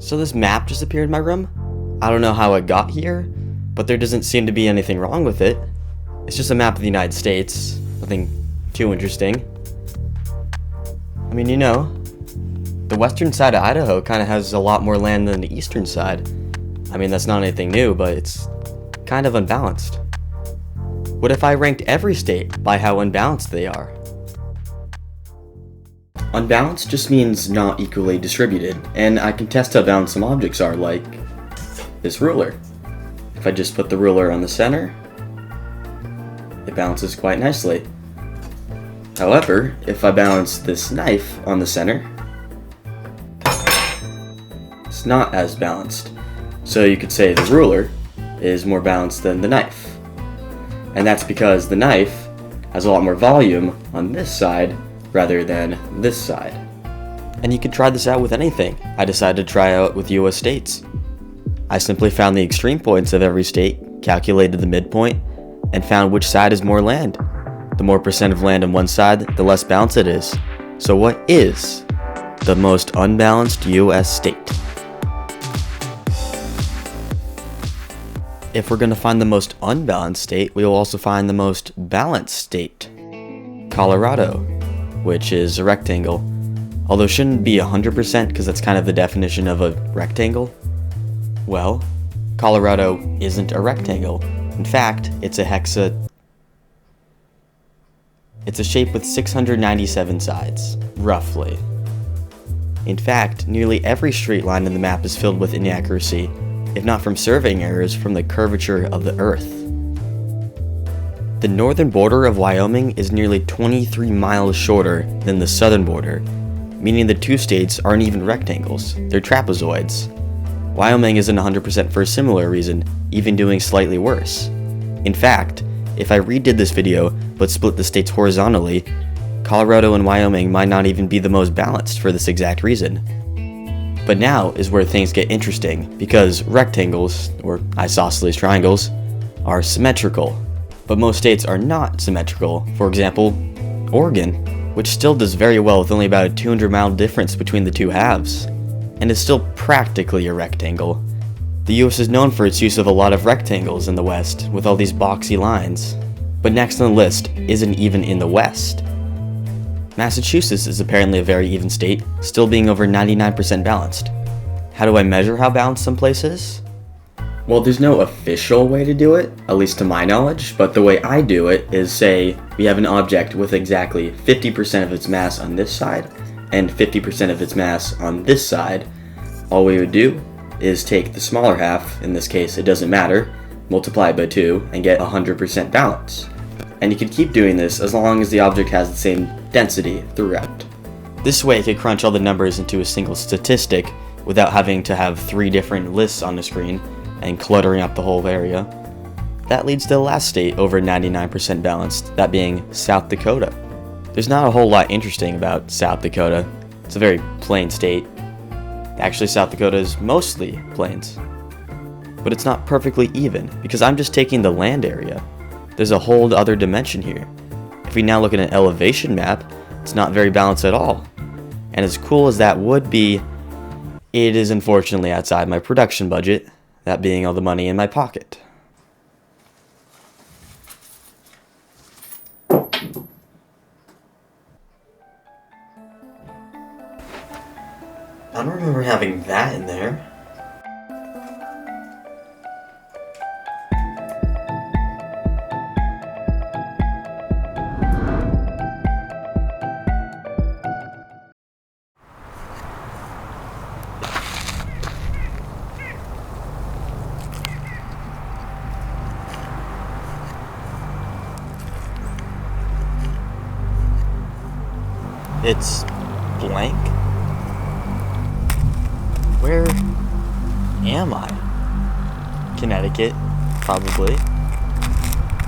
So this map just appeared in my room. I don't know how it got here, but there doesn't seem to be anything wrong with it. It's just a map of the United States. Nothing too interesting. I mean, you know, the western side of Idaho kind of has a lot more land than the eastern side. I mean, that's not anything new, but it's kind of unbalanced. What if I ranked every state by how unbalanced they are? Unbalanced just means not equally distributed, and I can test how balanced some objects are, like this ruler. If I just put the ruler on the center, it balances quite nicely. However, if I balance this knife on the center, it's not as balanced. So you could say the ruler is more balanced than the knife. And that's because the knife has a lot more volume on this side rather than this side. And you could try this out with anything. I decided to try out with US states. I simply found the extreme points of every state, calculated the midpoint, and found which side is more land. The more percent of land on one side, the less balanced it is. So what is the most unbalanced US state? If we're going to find the most unbalanced state, we will also find the most balanced state. Colorado, which is a rectangle. Although it shouldn't be 100% because that's kind of the definition of a rectangle. Well, Colorado isn't a rectangle. In fact, it's a shape with 697 sides, roughly. In fact, nearly every straight line in the map is filled with inaccuracy, if not from surveying errors, from the curvature of the Earth. The northern border of Wyoming is nearly 23 miles shorter than the southern border, meaning the two states aren't even rectangles, they're trapezoids. Wyoming isn't 100% for a similar reason, even doing slightly worse. In fact, if I redid this video but split the states horizontally, Colorado and Wyoming might not even be the most balanced for this exact reason. But now is where things get interesting, because rectangles, or isosceles triangles, are symmetrical. But most states are not symmetrical. For example, Oregon, which still does very well with only about a 200-mile difference between the two halves, and is still practically a rectangle. The US is known for its use of a lot of rectangles in the West, with all these boxy lines. But next on the list isn't even in the West. Massachusetts is apparently a very even state, still being over 99% balanced. How do I measure how balanced some place is? Well, there's no official way to do it, at least to my knowledge, but the way I do it is, say, we have an object with exactly 50% of its mass on this side, and 50% of its mass on this side. All we would do is take the smaller half, in this case it doesn't matter, multiply it by 2, and get 100% balance. And you can keep doing this as long as the object has the same density throughout. This way you could crunch all the numbers into a single statistic without having to have 3 different lists on the screen and cluttering up the whole area. That leads to the last state over 99% balanced, that being South Dakota. There's not a whole lot interesting about South Dakota. It's a very plain state. Actually, South Dakota is mostly plains. But it's not perfectly even, because I'm just taking the land area. There's a whole other dimension here. If we now look at an elevation map, it's not very balanced at all. And as cool as that would be, it is unfortunately outside my production budget, that being all the money in my pocket. I don't remember having that in there. It's blank? Where am I? Connecticut, probably.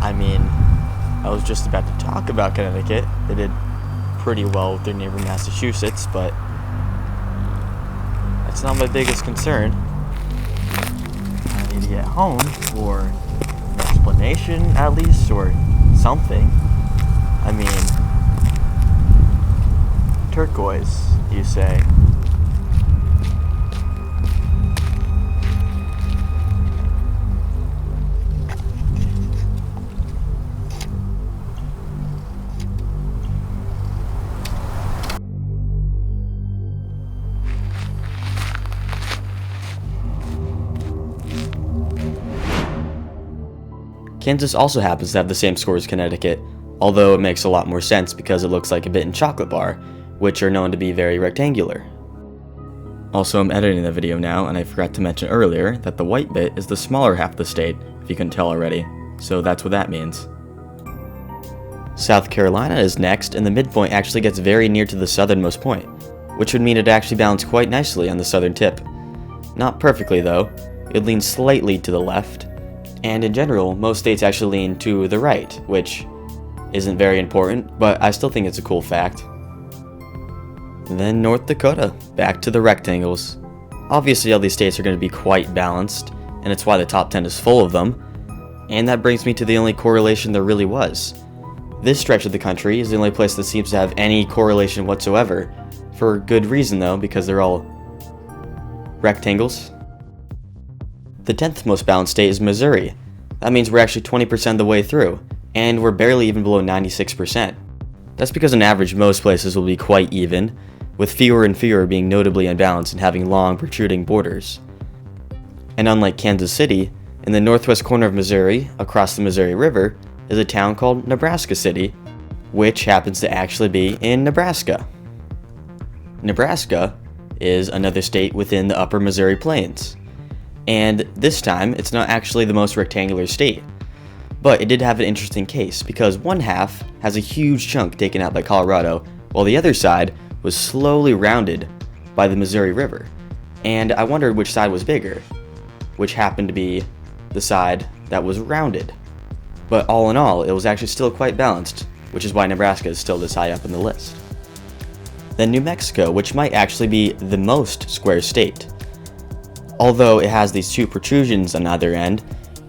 I mean, I was just about to talk about Connecticut. They did pretty well with their neighbor Massachusetts, but that's not my biggest concern. I need to get home for an explanation, at least, or something. I mean, turquoise, you say? Kansas also happens to have the same score as Connecticut, although it makes a lot more sense because it looks like a bitten chocolate bar, which are known to be very rectangular. Also, I'm editing the video now, and I forgot to mention earlier that the white bit is the smaller half of the state, if you couldn't tell already, so that's what that means. South Carolina is next, and the midpoint actually gets very near to the southernmost point, which would mean it actually balanced quite nicely on the southern tip. Not perfectly though, it leans slightly to the left, and in general, most states actually lean to the right, which isn't very important, but I still think it's a cool fact. And then North Dakota, back to the rectangles. Obviously all these states are going to be quite balanced, and it's why the top 10 is full of them, and that brings me to the only correlation there really was. This stretch of the country is the only place that seems to have any correlation whatsoever, for good reason though, because they're all rectangles. The 10th most balanced state is Missouri. That means we're actually 20% of the way through, and we're barely even below 96%. That's because on average most places will be quite even, with fewer and fewer being notably unbalanced and having long protruding borders. And unlike Kansas City, in the northwest corner of Missouri, across the Missouri River, is a town called Nebraska City, which happens to actually be in Nebraska. Nebraska is another state within the upper Missouri Plains, and this time it's not actually the most rectangular state, but it did have an interesting case because one half has a huge chunk taken out by Colorado, while the other side was slowly rounded by the Missouri River, and I wondered which side was bigger, which happened to be the side that was rounded. But all in all, it was actually still quite balanced, which is why Nebraska is still this high up in the list. Then New Mexico, which might actually be the most square state. Although it has these two protrusions on either end,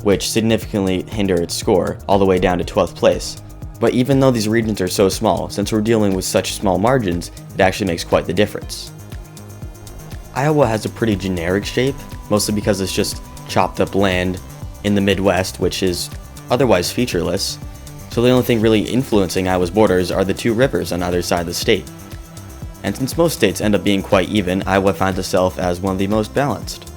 which significantly hinder its score, all the way down to 12th place. But even though these regions are so small, since we're dealing with such small margins, it actually makes quite the difference. Iowa has a pretty generic shape, mostly because it's just chopped up land in the Midwest, which is otherwise featureless, so the only thing really influencing Iowa's borders are the two rivers on either side of the state. And since most states end up being quite even, Iowa finds itself as one of the most balanced.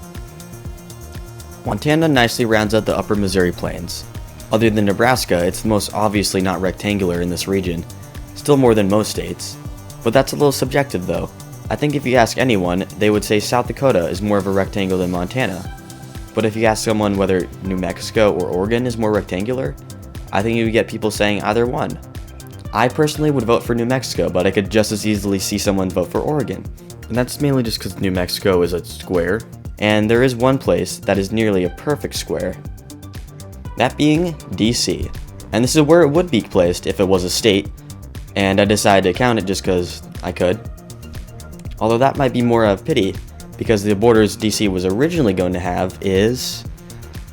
Montana nicely rounds out the upper Missouri Plains. Other than Nebraska, it's most obviously not rectangular in this region, still more than most states, but that's a little subjective though. I think if you ask anyone, they would say South Dakota is more of a rectangle than Montana. But if you ask someone whether New Mexico or Oregon is more rectangular, I think you would get people saying either one. I personally would vote for New Mexico, but I could just as easily see someone vote for Oregon. And that's mainly just because New Mexico is a square, and there is one place that is nearly a perfect square. That being DC. And this is where it would be placed if it was a state, and I decided to count it just because I could. Although that might be more of pity, because the borders DC was originally going to have is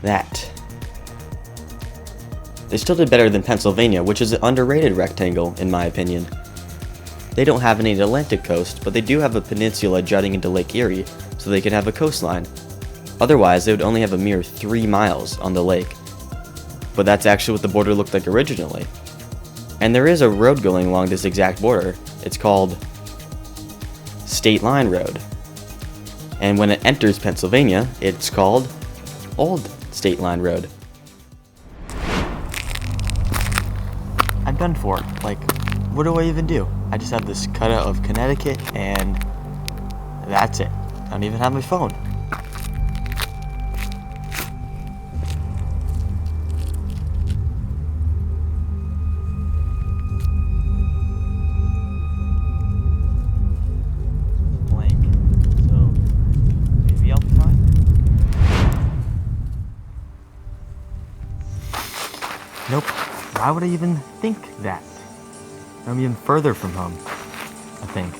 that. They still did better than Pennsylvania, which is an underrated rectangle in my opinion. They don't have any Atlantic coast, but they do have a peninsula jutting into Lake Erie, so they could have a coastline. Otherwise, they would only have a mere 3 miles on the lake. But that's actually what the border looked like originally. And there is a road going along this exact border. It's called State Line Road. And when it enters Pennsylvania, it's called Old State Line Road. I'm done for. Like, what do I even do? I just have this cutout of Connecticut and that's it. I don't even have my phone. Nope. Why would I even think that? I'm even further from home, I think.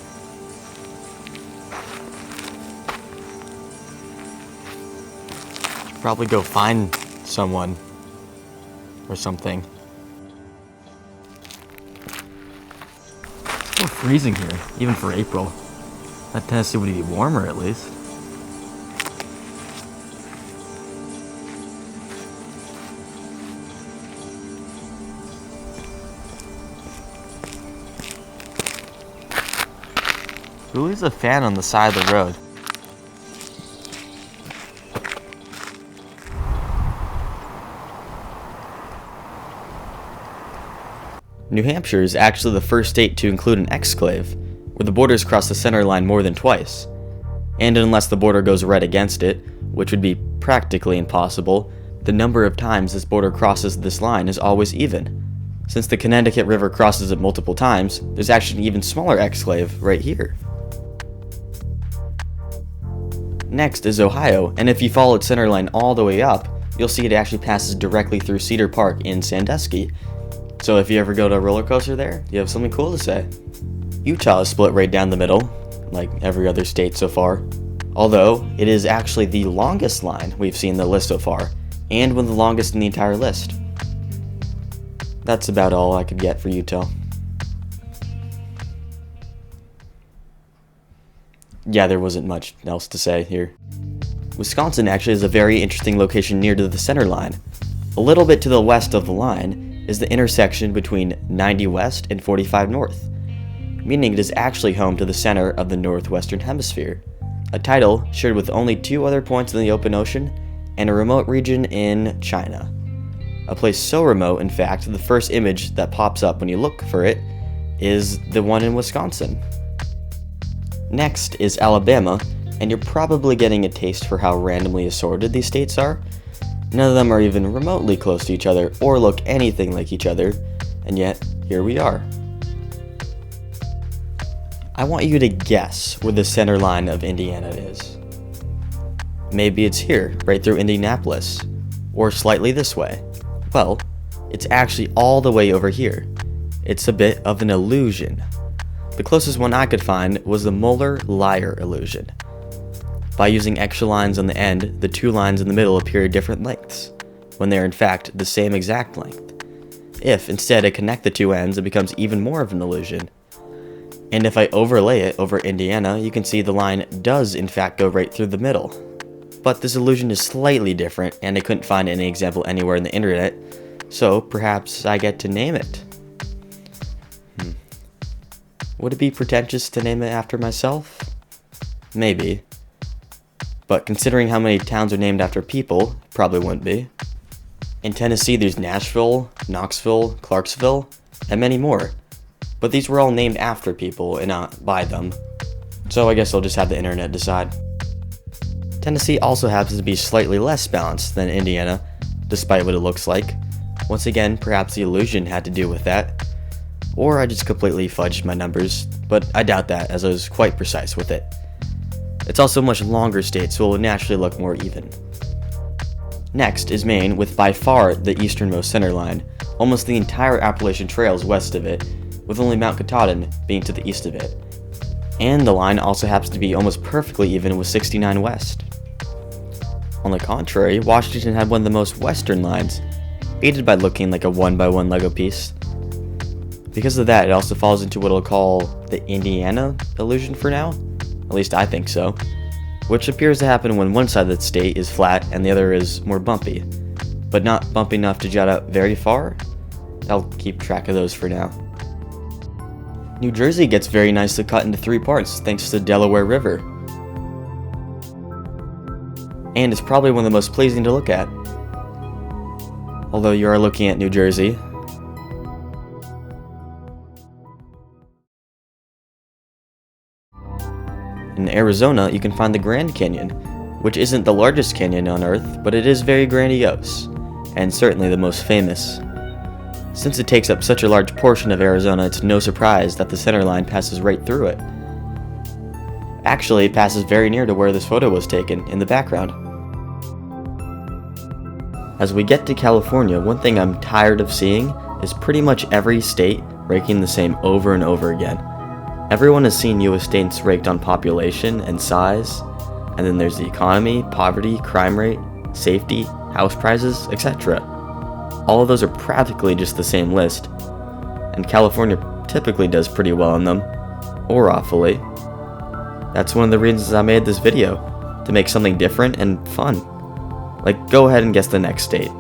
Should probably go find someone or something. It's still freezing here, even for April. That Tennessee would be warmer at least. Who leaves a fan on the side of the road? New Hampshire is actually the first state to include an exclave, where the borders cross the center line more than twice. And unless the border goes right against it, which would be practically impossible, the number of times this border crosses this line is always even. Since the Connecticut River crosses it multiple times, there's actually an even smaller exclave right here. Next is Ohio, and if you follow its center line all the way up, you'll see it actually passes directly through Cedar Park in Sandusky. So if you ever go to a roller coaster there, you have something cool to say. Utah is split right down the middle, like every other state so far, although it is actually the longest line we've seen in the list so far, and one of the longest in the entire list. That's about all I could get for Utah. Yeah, there wasn't much else to say here. Wisconsin actually is a very interesting location near to the center line. A little bit to the west of the line is the intersection between 90 West and 45 North, meaning it is actually home to the center of the Northwestern Hemisphere, a title shared with only 2 other points in the open ocean and a remote region in China. A place so remote, in fact, the first image that pops up when you look for it is the one in Wisconsin. Next is Alabama, and you're probably getting a taste for how randomly assorted these states are. None of them are even remotely close to each other or look anything like each other, and yet, here we are. I want you to guess where the center line of Indiana is. Maybe it's here, right through Indianapolis, or slightly this way. Well, it's actually all the way over here. It's a bit of an illusion. The closest one I could find was the Mueller-Lyer illusion. By using extra lines on the end, the 2 lines in the middle appear at different lengths, when they are in fact the same exact length. If instead I connect the 2 ends, it becomes even more of an illusion. And if I overlay it over Indiana, you can see the line does in fact go right through the middle. But this illusion is slightly different, and I couldn't find any example anywhere in the internet, so perhaps I get to name it. Would it be pretentious to name it after myself? Maybe. But considering how many towns are named after people, it probably wouldn't be. In Tennessee there's Nashville, Knoxville, Clarksville, and many more. But these were all named after people and not by them. So I guess I'll just have the internet decide. Tennessee also happens to be slightly less balanced than Indiana, despite what it looks like. Once again, perhaps the illusion had to do with that. Or I just completely fudged my numbers, but I doubt that, as I was quite precise with it. It's also a much longer state, so it will naturally look more even. Next is Maine, with by far the easternmost center line. Almost the entire Appalachian Trail is west of it, with only Mount Katahdin being to the east of it. And the line also happens to be almost perfectly even with 69 West. On the contrary, Washington had one of the most western lines, aided by looking like a 1x1 Lego piece. Because of that, it also falls into what I'll call the Indiana illusion for now, at least I think so, which appears to happen when one side of the state is flat and the other is more bumpy, but not bumpy enough to jut out very far. I'll keep track of those for now. New Jersey gets very nicely cut into 3 parts thanks to the Delaware River, and it's probably one of the most pleasing to look at. Although you are looking at New Jersey. In Arizona, you can find the Grand Canyon, which isn't the largest canyon on Earth, but it is very grandiose, and certainly the most famous. Since it takes up such a large portion of Arizona, it's no surprise that the center line passes right through it. Actually, it passes very near to where this photo was taken, in the background. As we get to California, one thing I'm tired of seeing is pretty much every state ranking the same over and over again. Everyone has seen US states ranked on population and size, and then there's the economy, poverty, crime rate, safety, house prices, etc. All of those are practically just the same list, and California typically does pretty well on them, or awfully. That's one of the reasons I made this video, to make something different and fun. Like, go ahead and guess the next state.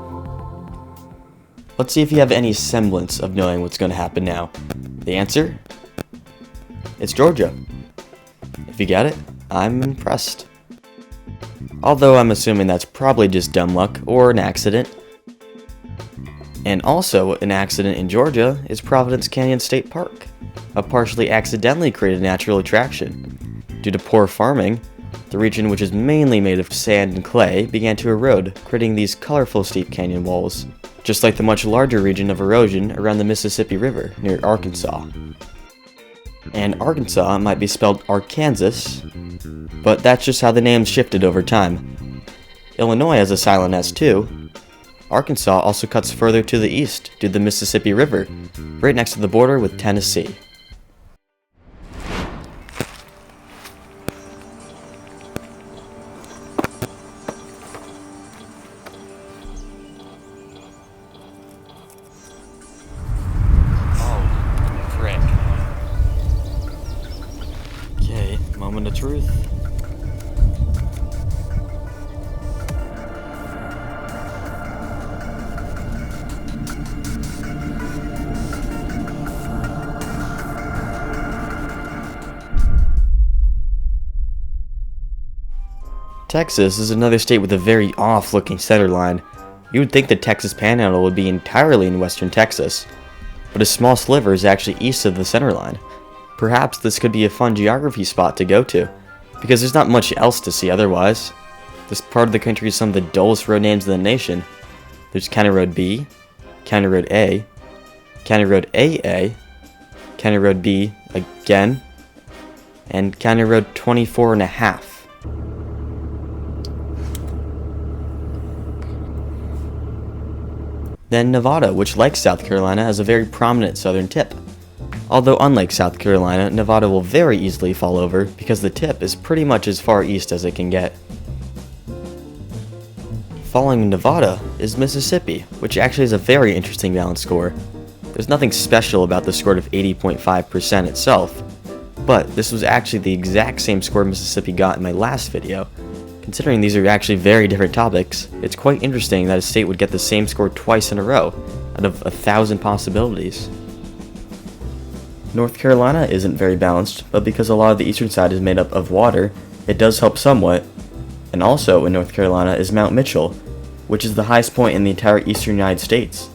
Let's see if you have any semblance of knowing what's going to happen now. The answer? It's Georgia. If you get it, I'm impressed. Although I'm assuming that's probably just dumb luck or an accident. And also an accident in Georgia is Providence Canyon State Park, a partially accidentally created natural attraction. Due to poor farming, the region, which is mainly made of sand and clay, began to erode, creating these colorful steep canyon walls, just like the much larger region of erosion around the Mississippi River near Arkansas. And Arkansas might be spelled Arkansas, but that's just how the names shifted over time. Illinois has a silent S too. Arkansas also cuts further to the east due to the Mississippi River, right next to the border with Tennessee. Moment of truth. Texas is another state with a very off-looking center line. You would think the Texas Panhandle would be entirely in western Texas, but a small sliver is actually east of the center line. Perhaps this could be a fun geography spot to go to, because there's not much else to see otherwise. This part of the country is some of the dullest road names in the nation. There's County Road B, County Road A, County Road AA, County Road B again, and County Road 24 and a half. Then Nevada, which like South Carolina, has a very prominent southern tip. Although unlike South Carolina, Nevada will very easily fall over because the tip is pretty much as far east as it can get. Following Nevada is Mississippi, which actually has a very interesting balance score. There's nothing special about the score of 80.5% itself, but this was actually the exact same score Mississippi got in my last video. Considering these are actually very different topics, it's quite interesting that a state would get the same score twice in a row, out of 1,000 possibilities. North Carolina isn't very balanced, but because a lot of the eastern side is made up of water, it does help somewhat. And also in North Carolina is Mount Mitchell, which is the highest point in the entire eastern United States.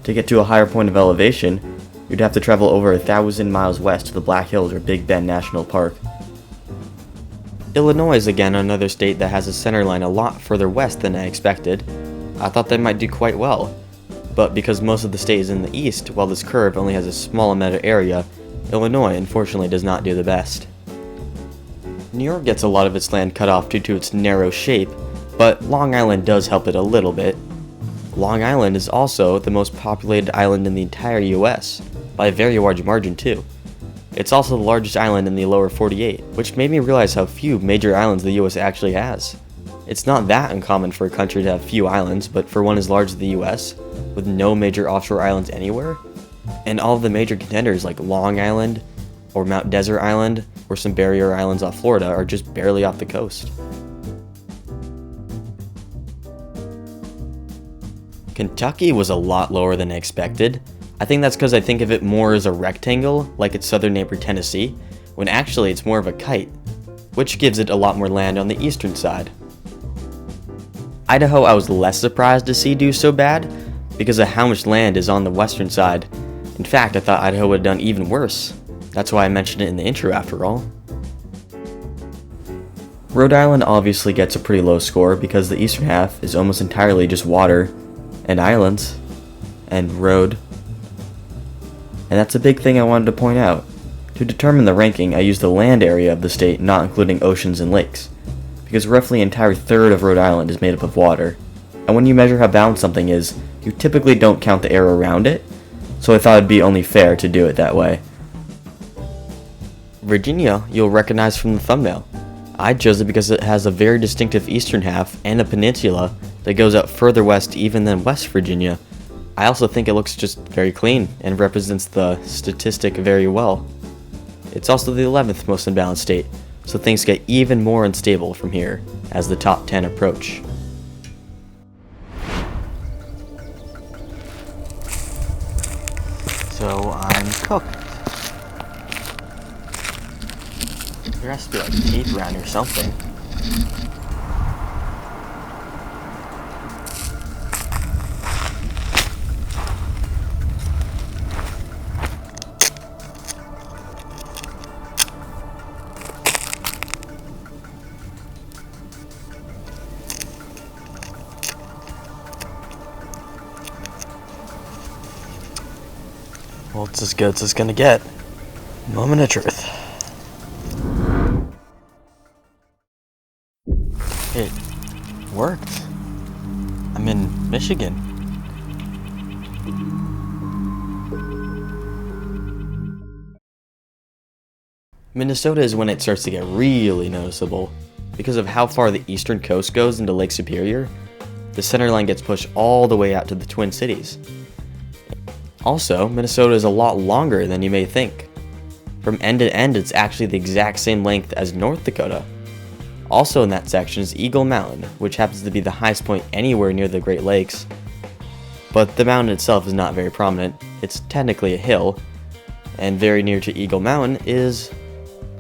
To get to a higher point of elevation, you'd have to travel over 1,000 miles west to the Black Hills or Big Bend National Park. Illinois is again another state that has a center line a lot further west than I expected. I thought they might do quite well, but because most of the state is in the east, while this curve only has a small amount of area, Illinois unfortunately does not do the best. New York gets a lot of its land cut off due to its narrow shape, but Long Island does help it a little bit. Long Island is also the most populated island in the entire US, by a very large margin too. It's also the largest island in the lower 48, which made me realize how few major islands the US actually has. It's not that uncommon for a country to have few islands, but for one as large as the US, with no major offshore islands anywhere, and all of the major contenders like Long Island, or Mount Desert Island, or some barrier islands off Florida are just barely off the coast. Kentucky was a lot lower than I expected. I think that's because I think of it more as a rectangle, like its southern neighbor Tennessee, when actually it's more of a kite, which gives it a lot more land on the eastern side. Idaho I was less surprised to see do so bad, because of how much land is on the western side. In fact, I thought Idaho would have done even worse. That's why I mentioned it in the intro after all. Rhode Island obviously gets a pretty low score because the eastern half is almost entirely just water, and islands, and road. And that's a big thing I wanted to point out. To determine the ranking, I used the land area of the state, not including oceans and lakes, because roughly an entire third of Rhode Island is made up of water. And when you measure how balanced something is, you typically don't count the air around it, so I thought it'd be only fair to do it that way. Virginia, you'll recognize from the thumbnail. I chose it because it has a very distinctive eastern half and a peninsula that goes out further west even than West Virginia. I also think it looks just very clean and represents the statistic very well. It's also the 11th most unbalanced state, so things get even more unstable from here as the top 10 approach. So I'm cooked. There has to be like tape around or something. Well, it's as good as it's gonna get. Moment of truth. It worked. I'm in Michigan. Minnesota is when it starts to get really noticeable. Because of how far the eastern coast goes into Lake Superior, the center line gets pushed all the way out to the Twin Cities. Also, Minnesota is a lot longer than you may think. From end to end, it's actually the exact same length as North Dakota. Also in that section is Eagle Mountain, which happens to be the highest point anywhere near the Great Lakes. But the mountain itself is not very prominent. It's technically a hill, and very near to Eagle Mountain is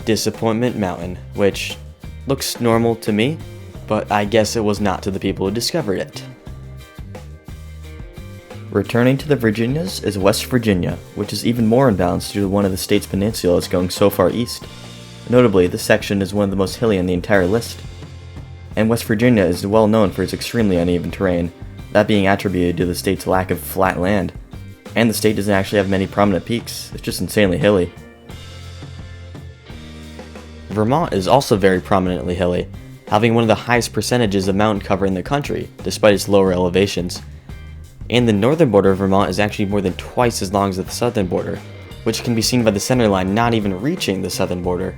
Disappointment Mountain, which looks normal to me, but I guess it was not to the people who discovered it. Returning to the Virginias is West Virginia, which is even more imbalanced due to one of the state's peninsulas going so far east. Notably, this section is one of the most hilly on the entire list. And West Virginia is well known for its extremely uneven terrain, that being attributed to the state's lack of flat land. And the state doesn't actually have many prominent peaks, it's just insanely hilly. Vermont is also very prominently hilly, having one of the highest percentages of mountain cover in the country, despite its lower elevations. And the northern border of Vermont is actually more than twice as long as the southern border, which can be seen by the center line not even reaching the southern border.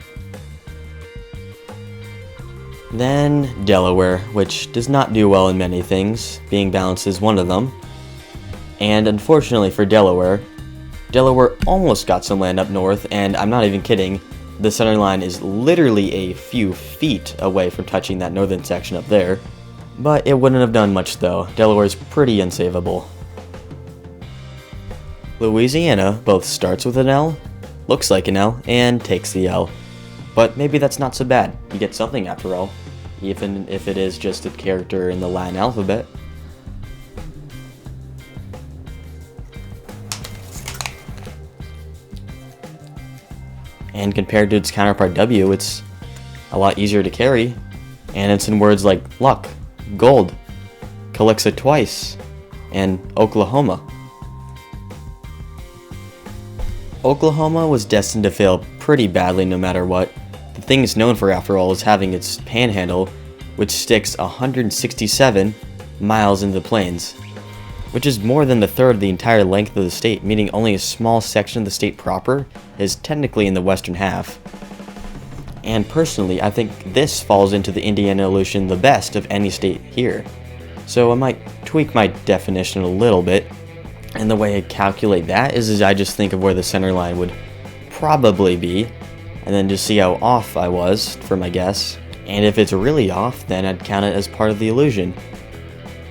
Then Delaware, which does not do well in many things, being balanced is one of them. And unfortunately for Delaware almost got some land up north, and I'm not even kidding, the center line is literally a few feet away from touching that northern section up there. But it wouldn't have done much though. Delaware's pretty unsavable. Louisiana both starts with an L, looks like an L, and takes the L. But maybe that's not so bad. You get something after all, even if it is just a character in the Latin alphabet. And compared to its counterpart W, it's a lot easier to carry, and it's in words like luck, gold, Calixa twice, and Oklahoma. Oklahoma was destined to fail pretty badly no matter what. The thing it's known for, after all, is having its panhandle, which sticks 167 miles into the plains, which is more than a third of the entire length of the state, meaning only a small section of the state proper is technically in the western half. And personally, I think this falls into the Indiana illusion the best of any state here. So I might tweak my definition a little bit, and the way I calculate that is I just think of where the center line would probably be, and then just see how off I was for my guess. And if it's really off, then I'd count it as part of the illusion.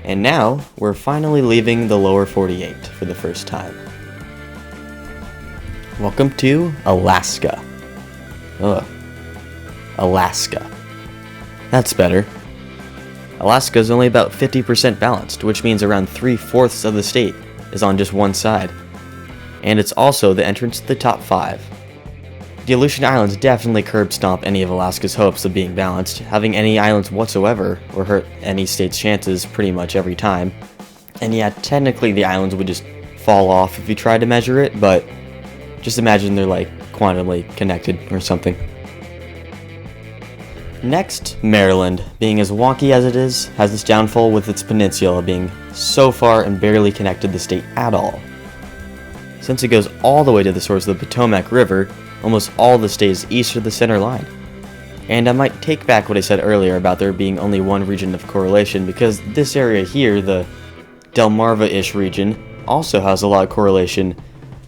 And now, we're finally leaving the lower 48 for the first time. Welcome to Alaska. Ugh. Alaska. That's better. Alaska is only about 50% balanced, which means around 3/4 of the state is on just one side. And it's also the entrance to the top 5. The Aleutian Islands definitely curb stomp any of Alaska's hopes of being balanced. Having any islands whatsoever will hurt any state's chances pretty much every time. And yeah, technically the islands would just fall off if you tried to measure it, but just imagine they're like quantumly connected or something. Next, Maryland, being as wonky as it is, has its downfall with its peninsula being so far and barely connected the state at all. Since it goes all the way to the source of the Potomac River, almost all the state is east of the center line. And I might take back what I said earlier about there being only one region of correlation, because this area here, the Delmarva-ish region, also has a lot of correlation,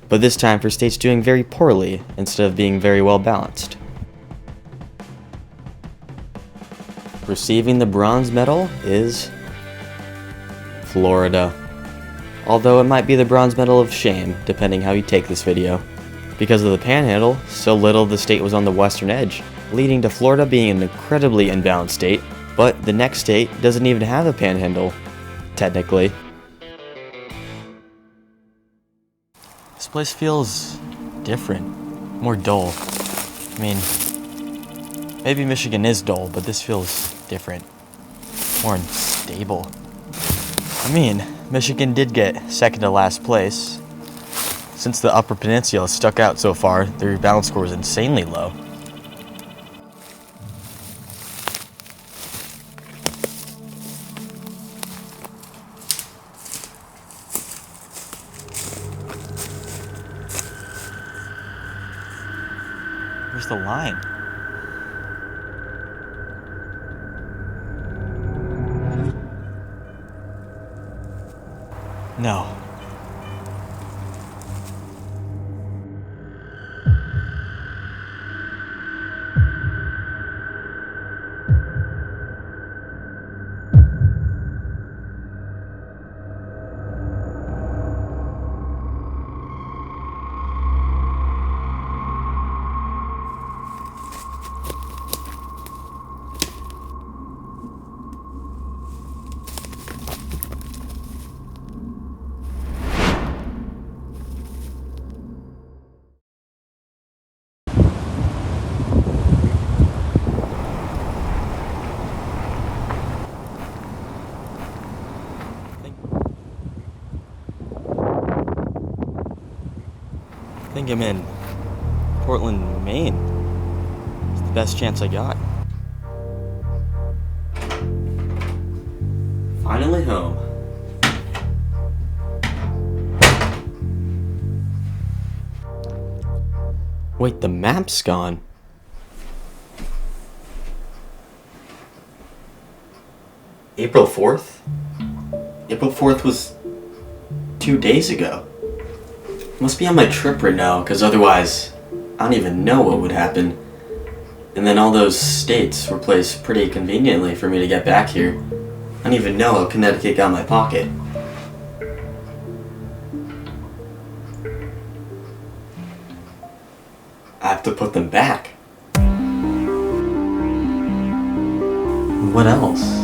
but this time for states doing very poorly instead of being very well balanced. Receiving the bronze medal is Florida. Although it might be the bronze medal of shame, depending how you take this video. Because of the panhandle, so little of the state was on the western edge, leading to Florida being an incredibly imbalanced state, but the next state doesn't even have a panhandle, technically. This place feels different, more dull. I mean, maybe Michigan is dull, but this feels different, more unstable. I mean, Michigan did get second to last place, Since the Upper Peninsula stuck out so far, the rebalance score is insanely low. Where's the line? No. I think I'm in Portland, Maine. It's the best chance I got. Finally home. Wait, the map's gone. April 4th? April 4th was 2 days ago. Must be on my trip right now, because otherwise, I don't even know what would happen. And then all those states were placed pretty conveniently for me to get back here. I don't even know how Connecticut got in my pocket. I have to put them back. What else?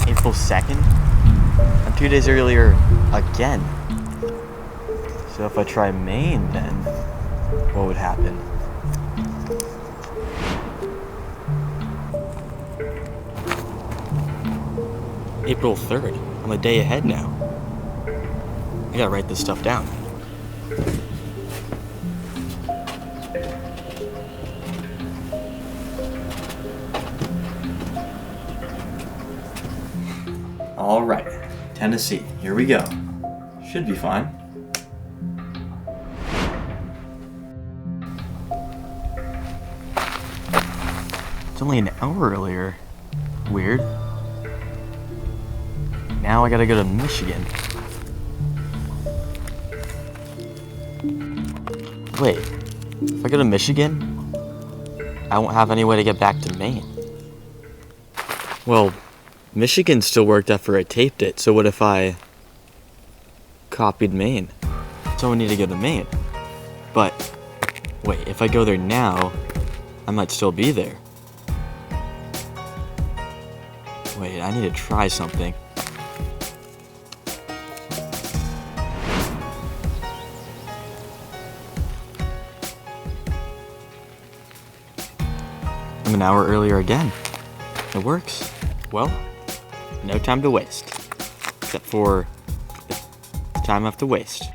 April 2nd? I'm 2 days earlier again. So if I try Maine, then what would happen? April 3rd. I'm a day ahead now. I gotta write this stuff down. All right, Tennessee, here we go. Should be fine. It's only an hour earlier. Weird. Now I gotta go to Michigan. Wait, if I go to Michigan, I won't have any way to get back to Maine. Well, Michigan still worked after I taped it, so what if I copied Maine? So I need to go to Maine. But, wait, if I go there now, I might still be there. Wait, I need to try something. I'm an hour earlier again. It works. Well, no time to waste. Except for the time I have to waste.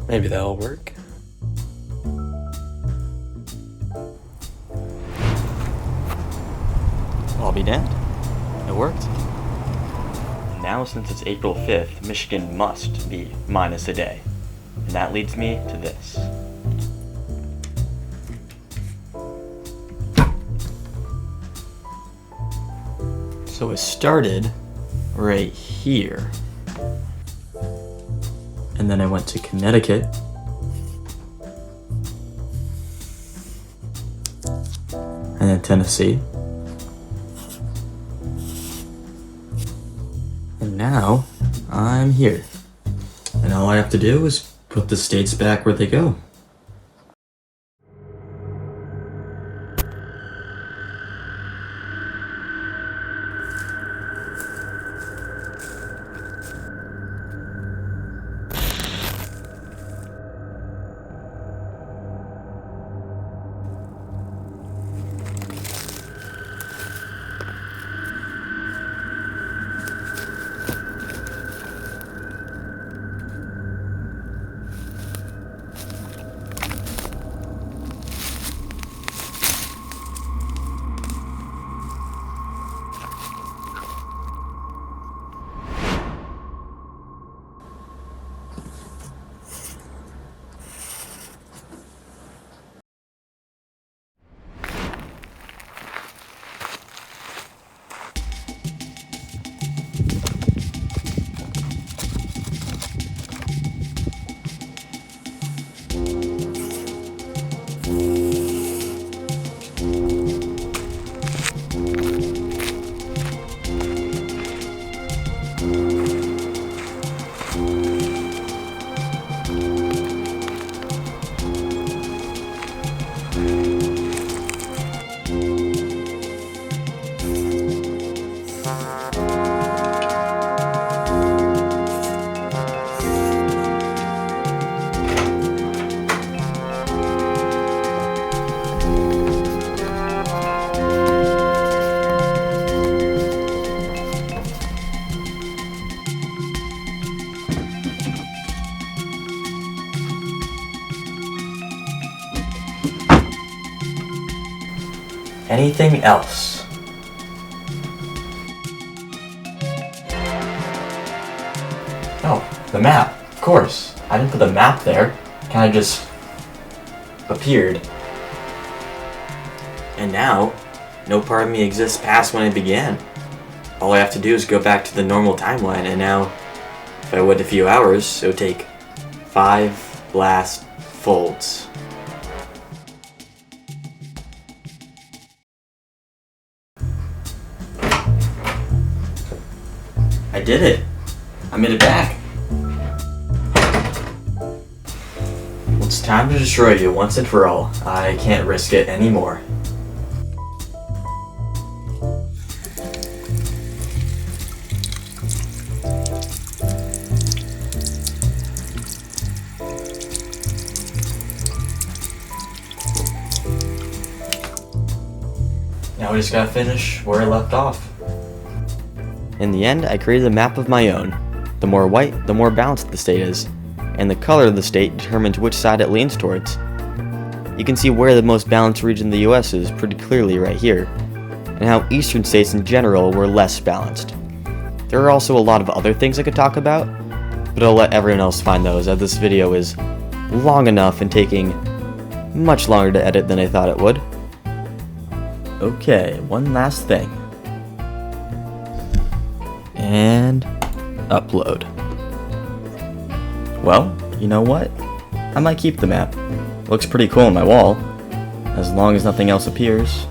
Maybe that'll work. I'll be damned. It worked. And now, since it's April 5th, Michigan must be minus a day. And that leads me to this. So it started right here. And then I went to Connecticut. And then Tennessee. And now I'm here. And all I have to do is put the states back where they go. Anything else? Oh, the map, of course. I didn't put the map there. It kind of just appeared. And now, no part of me exists past when it began. All I have to do is go back to the normal timeline, and now, if I wait a few hours, it would take 5 blast folds. I did it! I made it back! Well, it's time to destroy you once and for all. I can't risk it anymore. Now we just gotta finish where I left off. In the end, I created a map of my own. The more white, the more balanced the state is, and the color of the state determines which side it leans towards. You can see where the most balanced region of the US is pretty clearly right here, and how eastern states in general were less balanced. There are also a lot of other things I could talk about, but I'll let everyone else find those, as this video is long enough and taking much longer to edit than I thought it would. Okay, one last thing. And upload. Well, you know what? I might keep the map. Looks pretty cool on my wall, as long as nothing else appears.